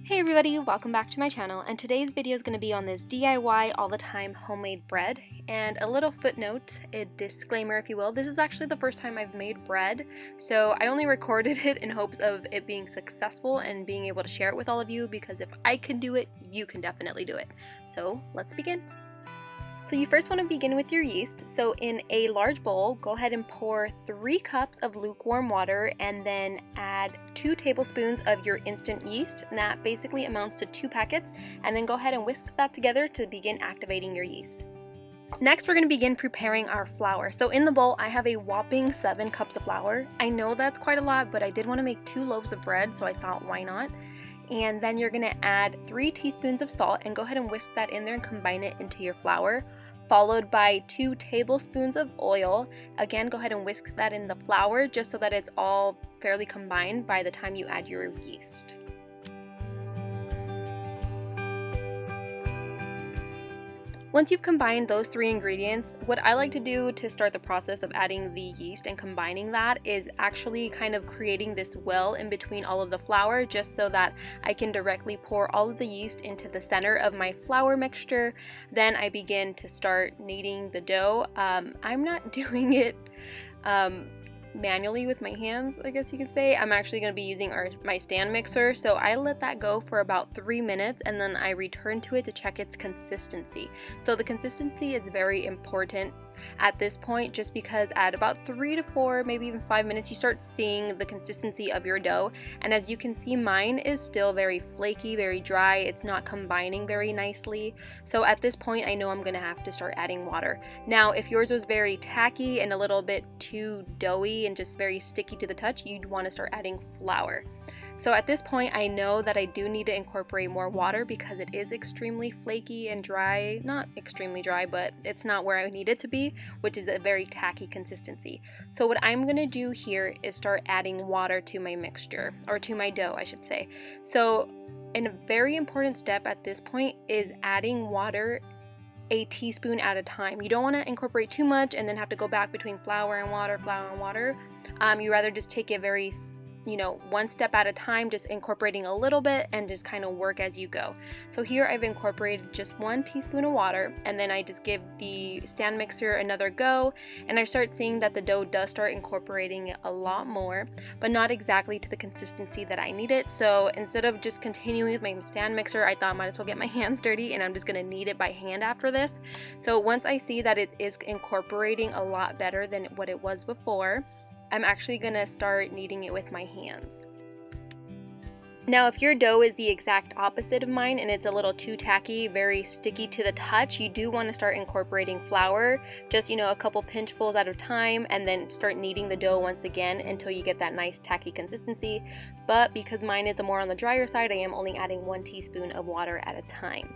Hey everybody, welcome back to my channel, and today's video is going to be on this DIY all the time homemade bread. And a little footnote, a disclaimer if you will, this is actually the first time I've made bread, so I only recorded it in hopes of it being successful and being able to share it with all of you, because if I can do it, you can definitely do it. So let's begin. So you first want to begin with your yeast. So in a large bowl, go ahead and pour 3 cups of lukewarm water and then add 2 tablespoons of your instant yeast. And that basically amounts to 2 packets. And then go ahead and whisk that together to begin activating your yeast. Next, we're going to begin preparing our flour. So in the bowl, I have a whopping 7 cups of flour. I know that's quite a lot, but I did want to make 2 loaves of bread, so I thought, why not? And then you're going to add 3 teaspoons of salt and go ahead and whisk that in there and combine it into your flour, followed by 2 tablespoons of oil. Again, go ahead and whisk that in the flour just so that it's all fairly combined by the time you add your yeast. Once you've combined those 3 ingredients, what I like to do to start the process of adding the yeast and combining that is actually kind of creating this well in between all of the flour, just so that I can directly pour all of the yeast into the center of my flour mixture. Then I begin to start kneading the dough. I'm not doing it manually with my hands, I guess you could say. I'm actually going to be using my stand mixer, so I let that go for about 3 minutes and then I return to it to check its consistency. So the consistency is very important at this point, just because at about 3 to 4, maybe even 5 minutes, you start seeing the consistency of your dough. And as you can see, mine is still very flaky, very dry. It's not combining very nicely. So at this point, I know I'm going to have to start adding water. Now, if yours was very tacky and a little bit too doughy and just very sticky to the touch, you'd want to start adding flour. So at this point, I know that I do need to incorporate more water because it is extremely flaky and dry. Not extremely dry, but it's not where I need it to be, which is a very tacky consistency. So what I'm going to do here is start adding water to my mixture, or to my dough, I should say. So a very important step at this point is adding water a teaspoon at a time. You don't want to incorporate too much and then have to go back between flour and water, flour and water. You rather just take it very one step at a time, just incorporating a little bit and just kind of work as you go. So here I've incorporated just 1 teaspoon of water, and then I just give the stand mixer another go, and I start seeing that the dough does start incorporating a lot more, but not exactly to the consistency that I need it. So instead of just continuing with my stand mixer, I thought I might as well get my hands dirty, and I'm just going to knead it by hand after this. So once I see that it is incorporating a lot better than what it was before, I'm actually going to start kneading it with my hands. Now, if your dough is the exact opposite of mine and it's a little too tacky, very sticky to the touch, you do want to start incorporating flour, just a couple pinchfuls at a time, and then start kneading the dough once again until you get that nice tacky consistency. But because mine is more on the drier side, I am only adding 1 teaspoon of water at a time.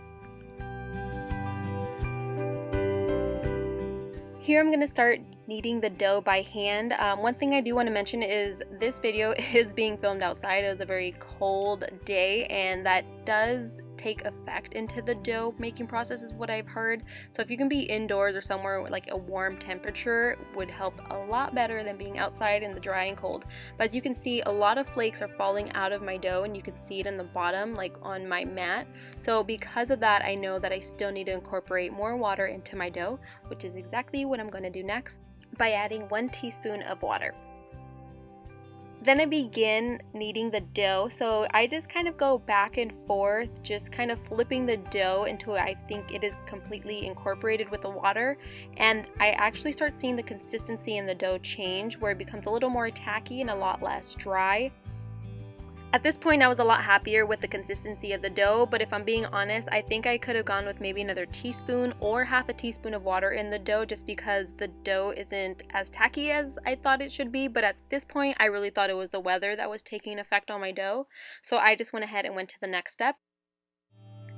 Here I'm going to start kneading the dough by hand. One thing I do want to mention is this video is being filmed outside. It was a very cold day, and that does take effect into the dough making process, is what I've heard. So if you can be indoors or somewhere with like a warm temperature, would help a lot better than being outside in the dry and cold. But as you can see, a lot of flakes are falling out of my dough, and you can see it in the bottom, like on my mat. So because of that, I know that I still need to incorporate more water into my dough, which is exactly what I'm going to do next by adding 1 teaspoon of water. Then I begin kneading the dough. So I just kind of go back and forth, just kind of flipping the dough until I think it is completely incorporated with the water. And I actually start seeing the consistency in the dough change, where it becomes a little more tacky and a lot less dry. At this point, I was a lot happier with the consistency of the dough, but if I'm being honest, I think I could have gone with maybe another teaspoon or half a teaspoon of water in the dough, just because the dough isn't as tacky as I thought it should be. But at this point, I really thought it was the weather that was taking effect on my dough. So I just went ahead and went to the next step,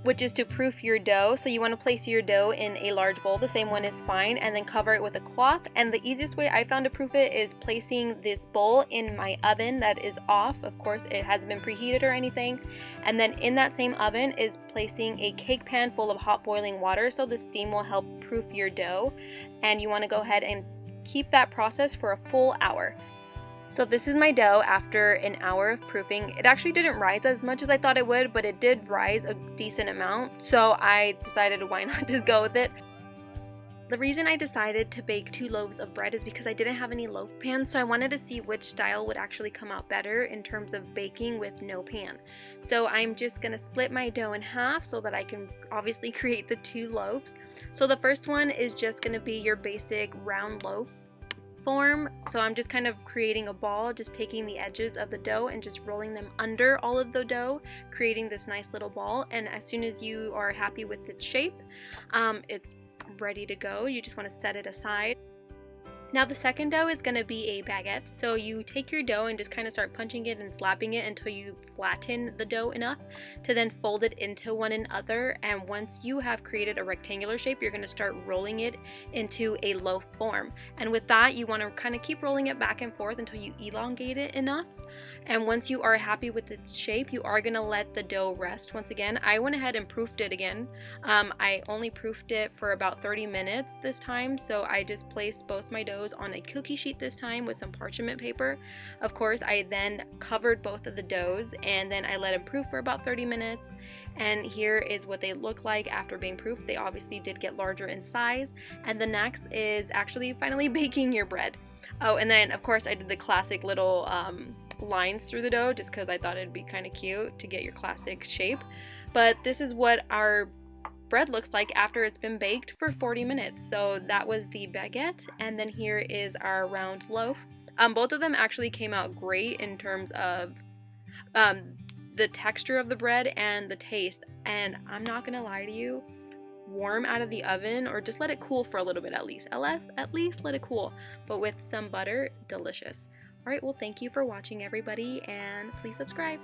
which is to proof your dough. So you want to place your dough in a large bowl, the same one is fine, and then cover it with a cloth. And the easiest way I found to proof it is placing this bowl in my oven that is off. Of course, it hasn't been preheated or anything. And then in that same oven is placing a cake pan full of hot boiling water, so the steam will help proof your dough. And you want to go ahead and keep that process for a full hour. So this is my dough after an hour of proofing. It actually didn't rise as much as I thought it would, but it did rise a decent amount. So I decided why not just go with it. The reason I decided to bake 2 loaves of bread is because I didn't have any loaf pans, so I wanted to see which style would actually come out better in terms of baking with no pan. So I'm just going to split my dough in half so that I can obviously create the 2 loaves. So the first one is just going to be your basic round loaf form. So I'm just kind of creating a ball, just taking the edges of the dough and just rolling them under all of the dough, creating this nice little ball. And as soon as you are happy with its shape, it's ready to go. You just want to set it aside. Now the second dough is going to be a baguette. So you take your dough and just kind of start punching it and slapping it until you flatten the dough enough to then fold it into one another. And once you have created a rectangular shape, you're going to start rolling it into a loaf form. And with that, you want to kind of keep rolling it back and forth until you elongate it enough. And once you are happy with its shape, you are going to let the dough rest. Once again, I went ahead and proofed it again. I only proofed it for about 30 minutes this time, so I just placed both my doughs on a cookie sheet this time with some parchment paper. Of course, I then covered both of the doughs and then I let them proof for about 30 minutes. And here is what they look like after being proofed. They obviously did get larger in size. And the next is actually finally baking your bread. Oh, and then of course I did the classic little lines through the dough just because I thought it'd be kind of cute to get your classic shape. But this is what our bread looks like after it's been baked for 40 minutes. So that was the baguette, and then here is our round loaf. Both of them actually came out great in terms of the texture of the bread and the taste. And I'm not gonna lie to you, warm out of the oven, or just let it cool for a little bit at least let it cool, but with some butter, delicious. All right, well, thank you for watching, everybody, and please subscribe.